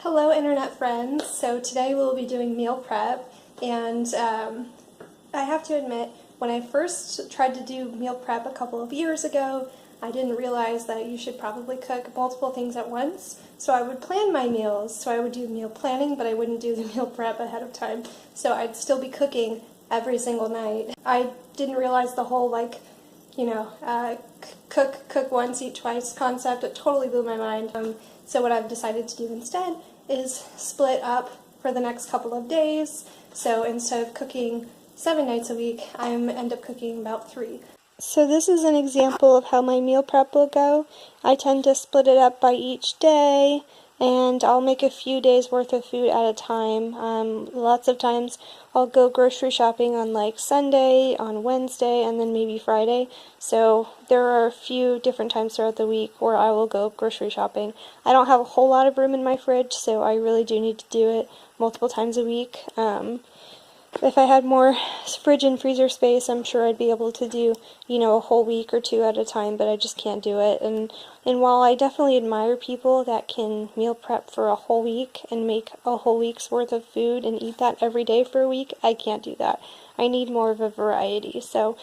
Hello internet friends. So today we'll be doing meal prep, and I have to admit, when I first tried to do meal prep a couple of years ago, I didn't realize that you should probably cook multiple things at once. So I would plan my meals, so I would do meal planning, but I wouldn't do the meal prep ahead of time. So I'd still be cooking every single night. I didn't realize the whole cook once, eat twice concept. It totally blew my mind. So what I've decided to do instead is split up for the next couple of days. So instead of cooking 7 nights a week, I end up cooking about 3. So this is an example of how my meal prep will go. I tend to split it up by each day, and I'll make a few days worth of food at a time. Lots of times I'll go grocery shopping on like Sunday, on Wednesday, and then maybe Friday. So there are a few different times throughout the week where I will go grocery shopping. I don't have a whole lot of room in my fridge, so I really do need to do it multiple times a week. If I had more fridge and freezer space, I'm sure I'd be able to do, a whole week or 2 at a time, but I just can't do it. And while I definitely admire people that can meal prep for a whole week and make a whole week's worth of food and eat that every day for a week, I can't do that. I need more of a variety. So,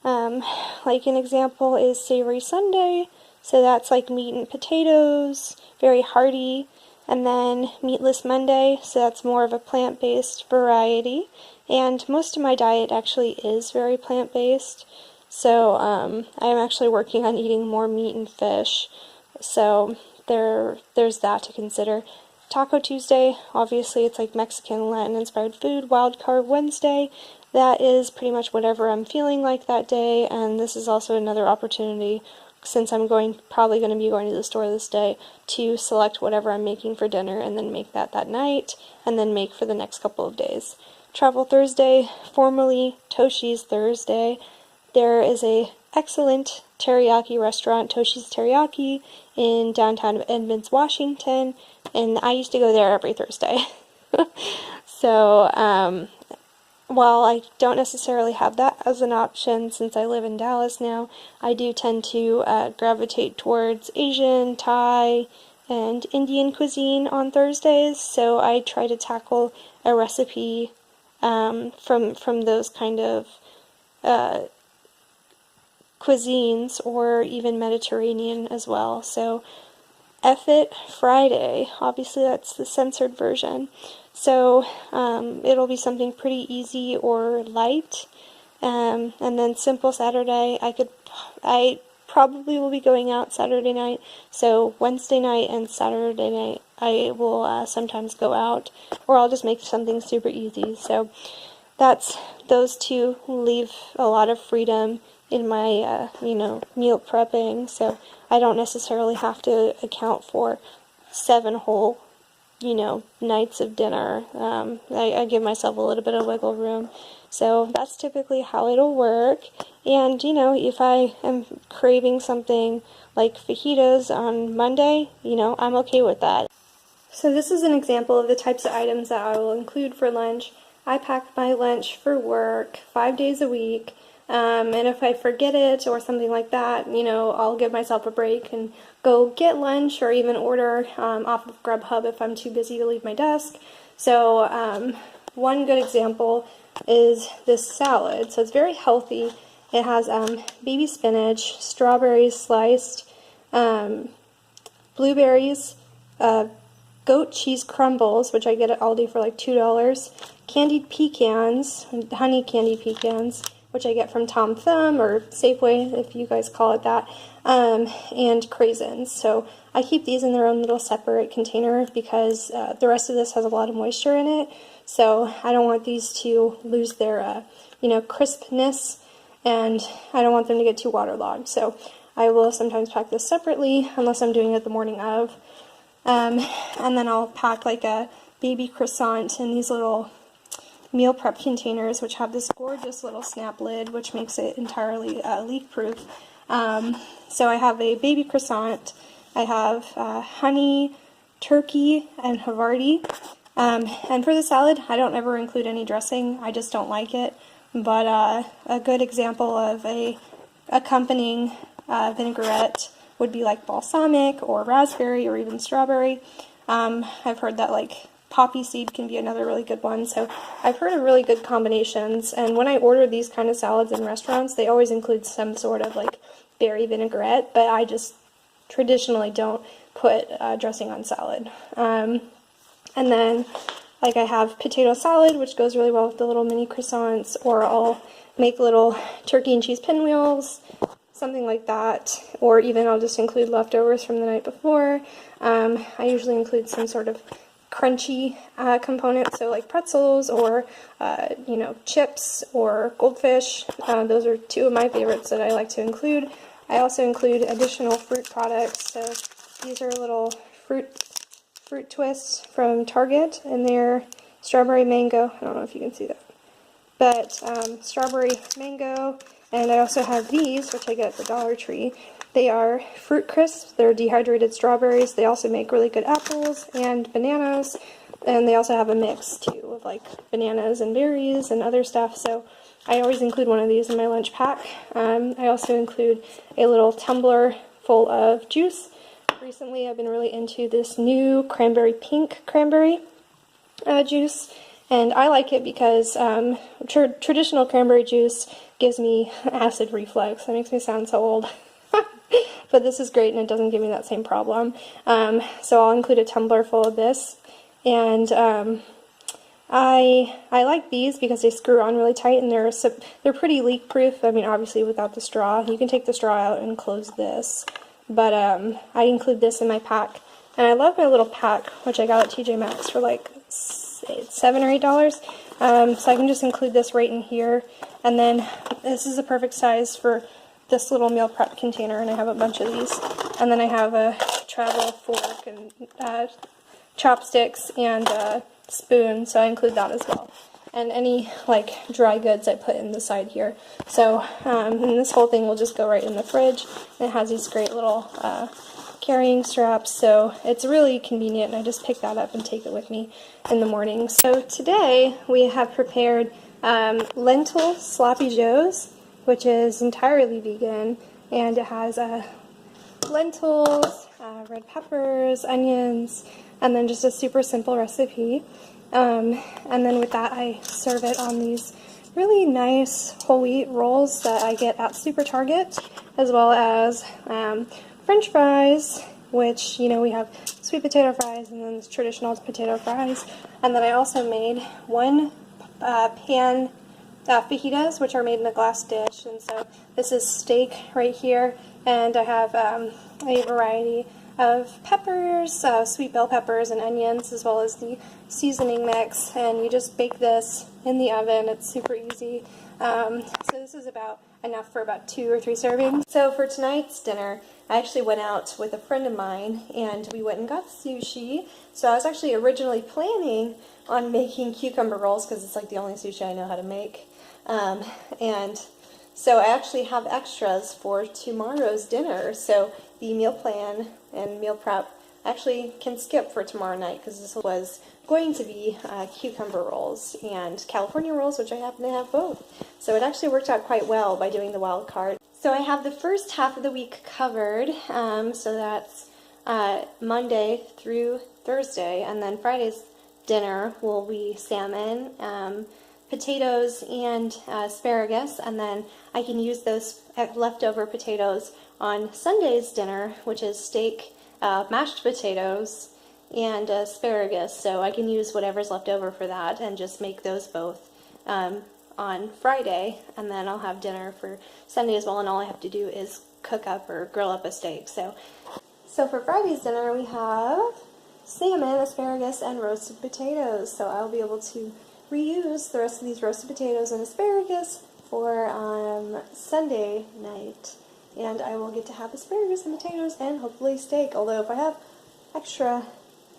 like an example is Savory Sunday. So that's like meat and potatoes, very hearty. And then Meatless Monday, so that's more of a plant-based variety. And most of my diet actually is very plant-based. So I'm actually working on eating more meat and fish. So there's that to consider. Taco Tuesday, obviously it's like Mexican, Latin-inspired food. Wild Card Wednesday, that is pretty much whatever I'm feeling like that day. And this is also another opportunity, since I'm probably going to be going to the store this day, to select whatever I'm making for dinner and then make that night, and then make for the next couple of days. Travel Thursday, formerly Toshi's Thursday. There is a excellent teriyaki restaurant, Toshi's Teriyaki, in downtown Edmonds, Washington, and I used to go there every Thursday. So, while I don't necessarily have that as an option since I live in Dallas now, I do tend to gravitate towards Asian, Thai, and Indian cuisine on Thursdays, so I try to tackle a recipe from those kind of cuisines, or even Mediterranean as well. So F-It Friday, obviously that's the censored version. So it'll be something pretty easy or light. And then Simple Saturday, I probably will be going out Saturday night. So Wednesday night and Saturday night I will sometimes go out, or I'll just make something super easy. So those two leave a lot of freedom in my, meal prepping. So I don't necessarily have to account for 7 whole, nights of dinner. I give myself a little bit of wiggle room. So that's typically how it'll work. And, if I am craving something like fajitas on Monday, I'm okay with that. So this is an example of the types of items that I will include for lunch. I pack my lunch for work 5 days a week. And if I forget it or something like that, I'll give myself a break and go get lunch, or even order off of Grubhub if I'm too busy to leave my desk. So one good example is this salad. So it's very healthy. It has baby spinach, strawberries sliced, blueberries, goat cheese crumbles, which I get at Aldi for like $2, candied pecans, honey candied pecans, which I get from Tom Thumb or Safeway, if you guys call it that, and craisins. So I keep these in their own little separate container because the rest of this has a lot of moisture in it. So I don't want these to lose their, crispness, and I don't want them to get too waterlogged. So I will sometimes pack this separately, unless I'm doing it the morning of. And then I'll pack like a baby croissant in these little meal prep containers, which have this gorgeous little snap lid, which makes it entirely leak-proof. So I have a baby croissant, I have honey, turkey, and Havarti. And for the salad, I don't ever include any dressing. I just don't like it. But a good example of a accompanying vinaigrette would be like balsamic or raspberry or even strawberry. I've heard that like poppy seed can be another really good one. So I've heard of really good combinations, and when I order these kind of salads in restaurants, they always include some sort of like berry vinaigrette, but I just traditionally don't put dressing on salad. And then like I have potato salad, which goes really well with the little mini croissants, or I'll make little turkey and cheese pinwheels, something like that, or even I'll just include leftovers from the night before. I usually include some sort of crunchy component, so like pretzels or you know, chips or goldfish. Those are two of my favorites that I like to include. I also include additional fruit products. So these are little fruit twists from Target, and they're strawberry mango. I don't know if you can see that, but strawberry mango. And I also have these, which I get at the Dollar Tree. They are fruit crisps. They're dehydrated strawberries. They also make really good apples and bananas, and they also have a mix too of like bananas and berries and other stuff. So I always include one of these in my lunch pack. I also include a little tumbler full of juice. Recently I've been really into this new pink cranberry juice, and I like it because traditional cranberry juice gives me acid reflux. That makes me sound so old. But this is great, and it doesn't give me that same problem. So I'll include a tumbler full of this, and I like these because they screw on really tight, and they're pretty leak proof. I mean, obviously without the straw. You can take the straw out and close this, but I include this in my pack, and I love my little pack, which I got at TJ Maxx for like $7 or $8. So I can just include this right in here, and then this is a perfect size for this little meal prep container, and I have a bunch of these. And then I have a travel fork and chopsticks and a spoon, so I include that as well. And any like dry goods I put in the side here. So and this whole thing will just go right in the fridge. And it has these great little carrying straps, so it's really convenient, and I just pick that up and take it with me in the morning. So today we have prepared lentil sloppy joes, which is entirely vegan, and it has lentils, red peppers, onions, and then just a super simple recipe. And then with that I serve it on these really nice whole wheat rolls that I get at Super Target, as well as French fries, which, you know, we have sweet potato fries and then traditional potato fries. And then I also made one pan fajitas, which are made in a glass dish. And so this is steak right here, and I have a variety of peppers, sweet bell peppers and onions, as well as the seasoning mix, and you just bake this in the oven. It's super easy. So this is about enough for about 2 or 3 servings. So for tonight's dinner, I actually went out with a friend of mine, and we went and got sushi. So I was actually originally planning on making cucumber rolls, because it's like the only sushi I know how to make. And so I actually have extras for tomorrow's dinner. So the meal plan and meal prep actually can skip for tomorrow night, because this was going to be cucumber rolls and California rolls, which I happen to have both. So it actually worked out quite well by doing the wild card. So I have the first half of the week covered, so that's Monday through Thursday, and then Friday's dinner will be salmon, potatoes, and asparagus, and then I can use those leftover potatoes on Sunday's dinner, which is steak, mashed potatoes, and asparagus. So I can use whatever's left over for that and just make those both on Friday, and then I'll have dinner for Sunday as well, and all I have to do is cook up or grill up a steak. So for Friday's dinner we have salmon, asparagus, and roasted potatoes. So I'll be able to reuse the rest of these roasted potatoes and asparagus for Sunday night, and I will get to have asparagus and potatoes and hopefully steak, although if I have extra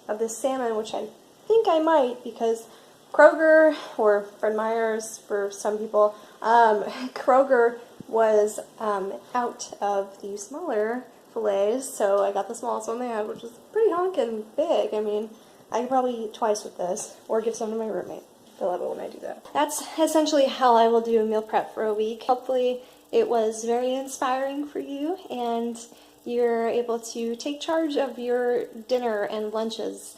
of this salmon, which I think I might, because Kroger, or Fred Meyer's for some people, Kroger was out of the smaller fillets, so I got the smallest one they had, which is pretty honkin' big. I mean, I could probably eat twice with this, or give some to my roommate. I love it when I do that. That's essentially how I will do a meal prep for a week. Hopefully it was very inspiring for you, and you're able to take charge of your dinner and lunches.